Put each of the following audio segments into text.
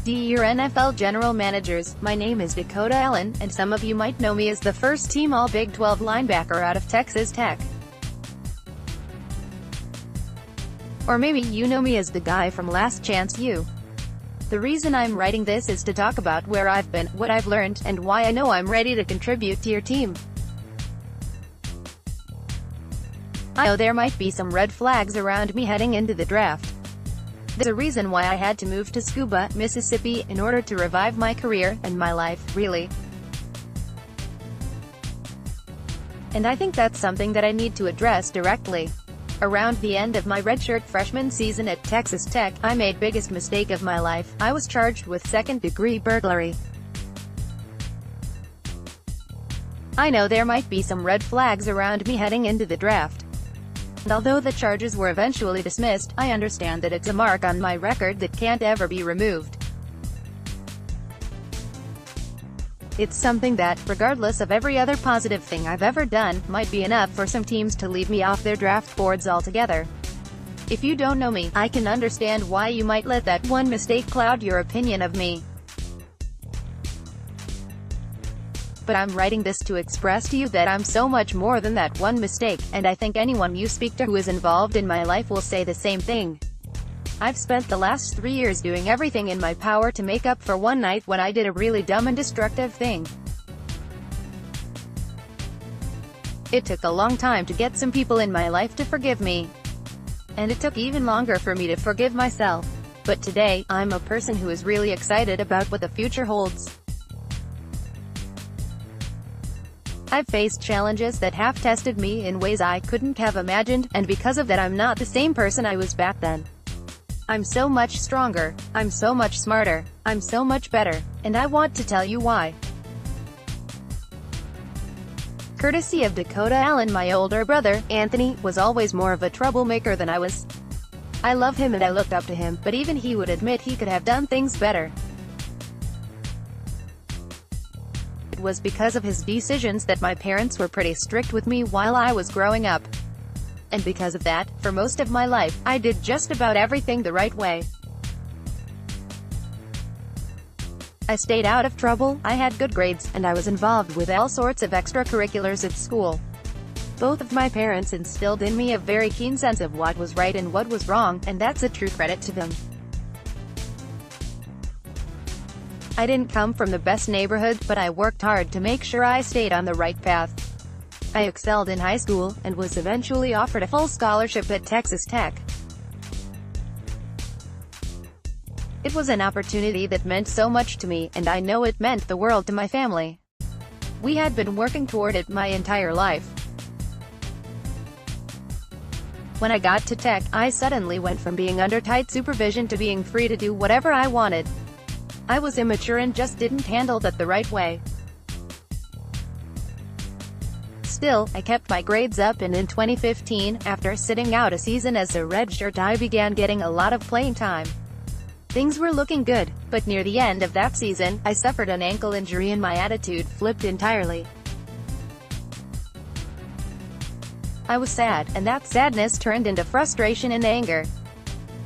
Dear NFL General Managers, my name is Dakota Allen, and some of you might know me as the first-team All-Big 12 linebacker out of Texas Tech. Or maybe you know me as the guy from Last Chance U. The reason I'm writing this is to talk about where I've been, what I've learned, and why I know I'm ready to contribute to your team. I know there might be some red flags around me heading into the draft. There's a reason why I had to move to Scooba, Mississippi, in order to revive my career, and my life, really. And I think that's something that I need to address directly. Around the end of my redshirt freshman season at Texas Tech, I made biggest mistake of my life. I was charged with second-degree burglary. I know there might be some red flags around me heading into the draft. And although the charges were eventually dismissed, I understand that it's a mark on my record that can't ever be removed. It's something that, regardless of every other positive thing I've ever done, might be enough for some teams to leave me off their draft boards altogether. If you don't know me, I can understand why you might let that one mistake cloud your opinion of me. But I'm writing this to express to you that I'm so much more than that one mistake, and I think anyone you speak to who is involved in my life will say the same thing. I've spent the last 3 years doing everything in my power to make up for one night when I did a really dumb and destructive thing. It took a long time to get some people in my life to forgive me. And it took even longer for me to forgive myself. But today, I'm a person who is really excited about what the future holds. I've faced challenges that have tested me in ways I couldn't have imagined, and because of that I'm not the same person I was back then. I'm so much stronger, I'm so much smarter, I'm so much better, and I want to tell you why. Courtesy of Dakota Allen, my older brother, Anthony, was always more of a troublemaker than I was. I love him and I looked up to him, but even he would admit he could have done things better. It was because of his decisions that my parents were pretty strict with me while I was growing up. And because of that, for most of my life, I did just about everything the right way. I stayed out of trouble, I had good grades, and I was involved with all sorts of extracurriculars at school. Both of my parents instilled in me a very keen sense of what was right and what was wrong, and that's a true credit to them. I didn't come from the best neighborhood, but I worked hard to make sure I stayed on the right path. I excelled in high school, and was eventually offered a full scholarship at Texas Tech. It was an opportunity that meant so much to me, and I know it meant the world to my family. We had been working toward it my entire life. When I got to Tech, I suddenly went from being under tight supervision to being free to do whatever I wanted. I was immature and just didn't handle that the right way. Still, I kept my grades up, and in 2015, after sitting out a season as a redshirt, I began getting a lot of playing time. Things were looking good, but near the end of that season, I suffered an ankle injury and my attitude flipped entirely. I was sad, and that sadness turned into frustration and anger.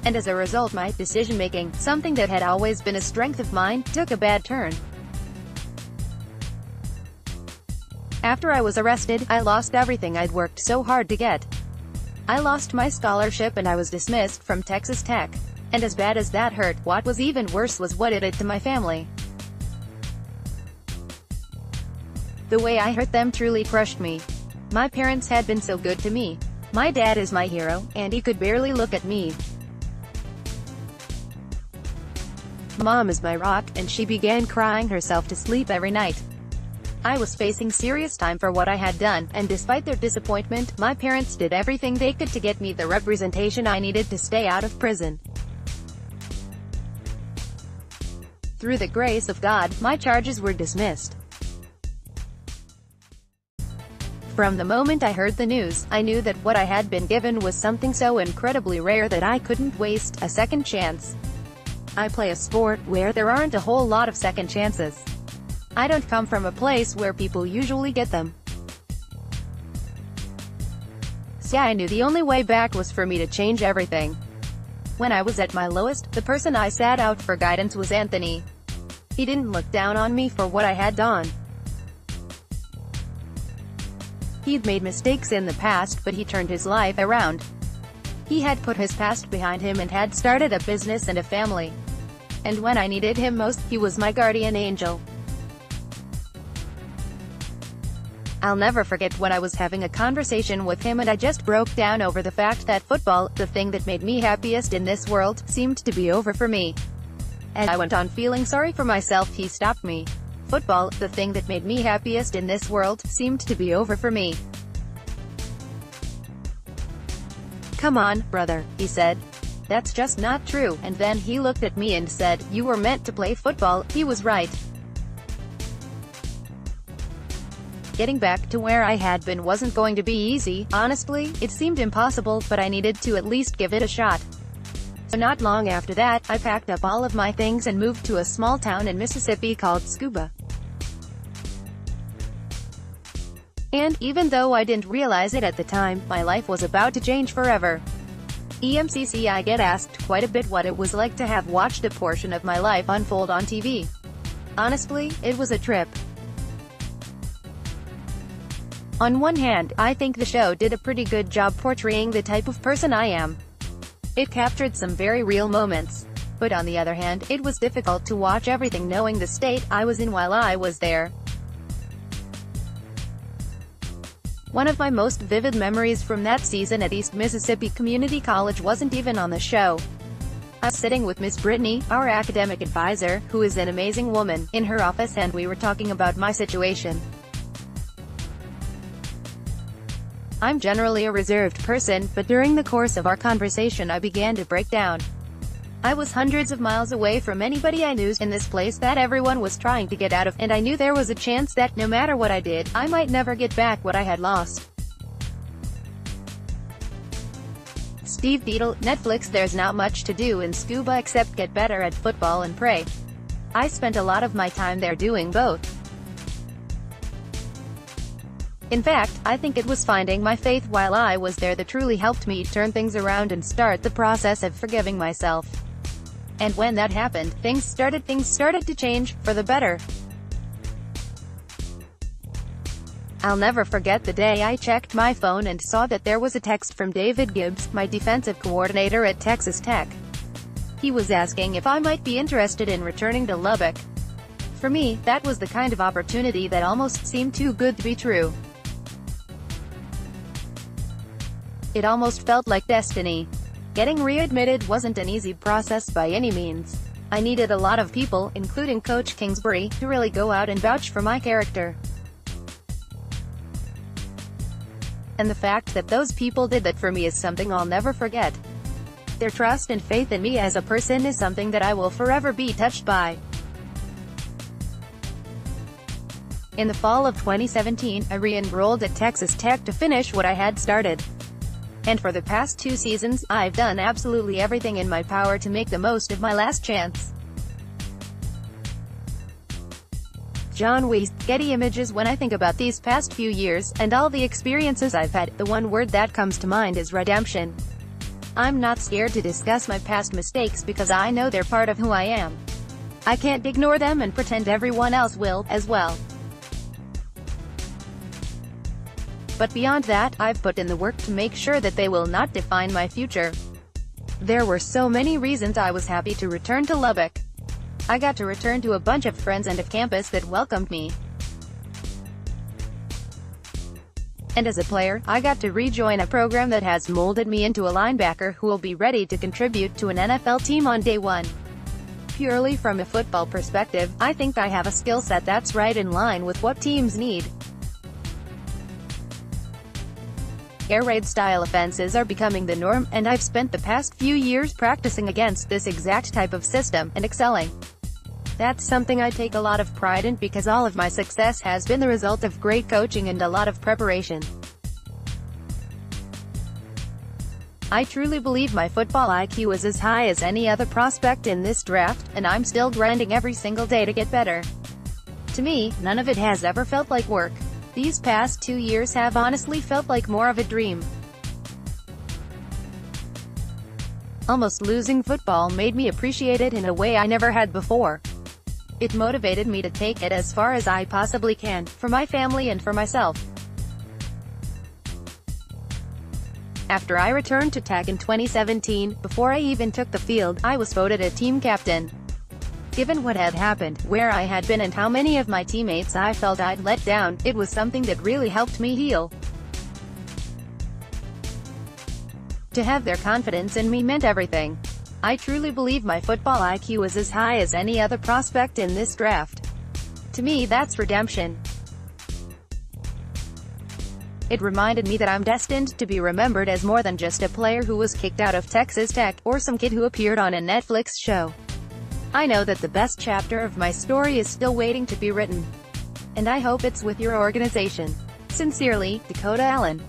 And as a result, my decision-making, something that had always been a strength of mine, took a bad turn. After I was arrested, I lost everything I'd worked so hard to get. I lost my scholarship and I was dismissed from Texas Tech. And as bad as that hurt, what was even worse was what it did to my family. The way I hurt them truly crushed me. My parents had been so good to me. My dad is my hero, and he could barely look at me. Mom is my rock, and she began crying herself to sleep every night. I was facing serious time for what I had done, and despite their disappointment, my parents did everything they could to get me the representation I needed to stay out of prison. Through the grace of God, my charges were dismissed. From the moment I heard the news, I knew that what I had been given was something so incredibly rare that I couldn't waste a second chance. I play a sport where there aren't a whole lot of second chances. I don't come from a place where people usually get them. So I knew the only way back was for me to change everything. When I was at my lowest, the person I sought out for guidance was Anthony. He didn't look down on me for what I had done. He'd made mistakes in the past, but he turned his life around. He had put his past behind him and had started a business and a family. And when I needed him most, he was my guardian angel. I'll never forget when I was having a conversation with him and I just broke down over the fact that football, the thing that made me happiest in this world, seemed to be over for me. As I went on feeling sorry for myself, he stopped me. Football, the thing that made me happiest in this world, seemed to be over for me. Come on, brother, he said. That's just not true. And then he looked at me and said, you were meant to play football. He was right. Getting back to where I had been wasn't going to be easy. Honestly, it seemed impossible, but I needed to at least give it a shot. So not long after that, I packed up all of my things and moved to a small town in Mississippi called Scooba. And, even though I didn't realize it at the time, my life was about to change forever. I get asked quite a bit what it was like to have watched a portion of my life unfold on TV. Honestly, it was a trip. On one hand, I think the show did a pretty good job portraying the type of person I am. It captured some very real moments. But on the other hand, it was difficult to watch everything knowing the state I was in while I was there. One of my most vivid memories from that season at East Mississippi Community College wasn't even on the show. I was sitting with Miss Brittany, our academic advisor, who is an amazing woman, in her office and we were talking about my situation. I'm generally a reserved person, but during the course of our conversation I began to break down. I was hundreds of miles away from anybody I knew in this place that everyone was trying to get out of, and I knew there was a chance that, no matter what I did, I might never get back what I had lost. Steve Beadle, Netflix. There's not much to do in Scooba except get better at football and pray. I spent a lot of my time there doing both. In fact, I think it was finding my faith while I was there that truly helped me turn things around and start the process of forgiving myself. And when that happened, things started to change, for the better. I'll never forget the day I checked my phone and saw that there was a text from David Gibbs, my defensive coordinator at Texas Tech. He was asking if I might be interested in returning to Lubbock. For me, that was the kind of opportunity that almost seemed too good to be true. It almost felt like destiny. Getting readmitted wasn't an easy process by any means. I needed a lot of people, including Coach Kingsbury, to really go out and vouch for my character. And the fact that those people did that for me is something I'll never forget. Their trust and faith in me as a person is something that I will forever be touched by. In the fall of 2017, I re-enrolled at Texas Tech to finish what I had started. And for the past 2 seasons, I've done absolutely everything in my power to make the most of my last chance. John Weiss, Getty Images. When I think about these past few years, and all the experiences I've had, the one word that comes to mind is redemption. I'm not scared to discuss my past mistakes because I know they're part of who I am. I can't ignore them and pretend everyone else will, as well. But beyond that, I've put in the work to make sure that they will not define my future. There were so many reasons I was happy to return to Lubbock. I got to return to a bunch of friends and a campus that welcomed me. And as a player, I got to rejoin a program that has molded me into a linebacker who will be ready to contribute to an NFL team on day one. Purely from a football perspective, I think I have a skill set that's right in line with what teams need. Air raid-style offenses are becoming the norm, and I've spent the past few years practicing against this exact type of system, and excelling. That's something I take a lot of pride in because all of my success has been the result of great coaching and a lot of preparation. I truly believe my football IQ is as high as any other prospect in this draft, and I'm still grinding every single day to get better. To me, none of it has ever felt like work. These past 2 years have honestly felt like more of a dream. Almost losing football made me appreciate it in a way I never had before. It motivated me to take it as far as I possibly can, for my family and for myself. After I returned to TAC in 2017, before I even took the field, I was voted a team captain. Given what had happened, where I had been and how many of my teammates I felt I'd let down, it was something that really helped me heal. To have their confidence in me meant everything. I truly believe my football IQ is as high as any other prospect in this draft. To me, that's redemption. It reminded me that I'm destined to be remembered as more than just a player who was kicked out of Texas Tech, or some kid who appeared on a Netflix show. I know that the best chapter of my story is still waiting to be written. And I hope it's with your organization. Sincerely, Dakota Allen.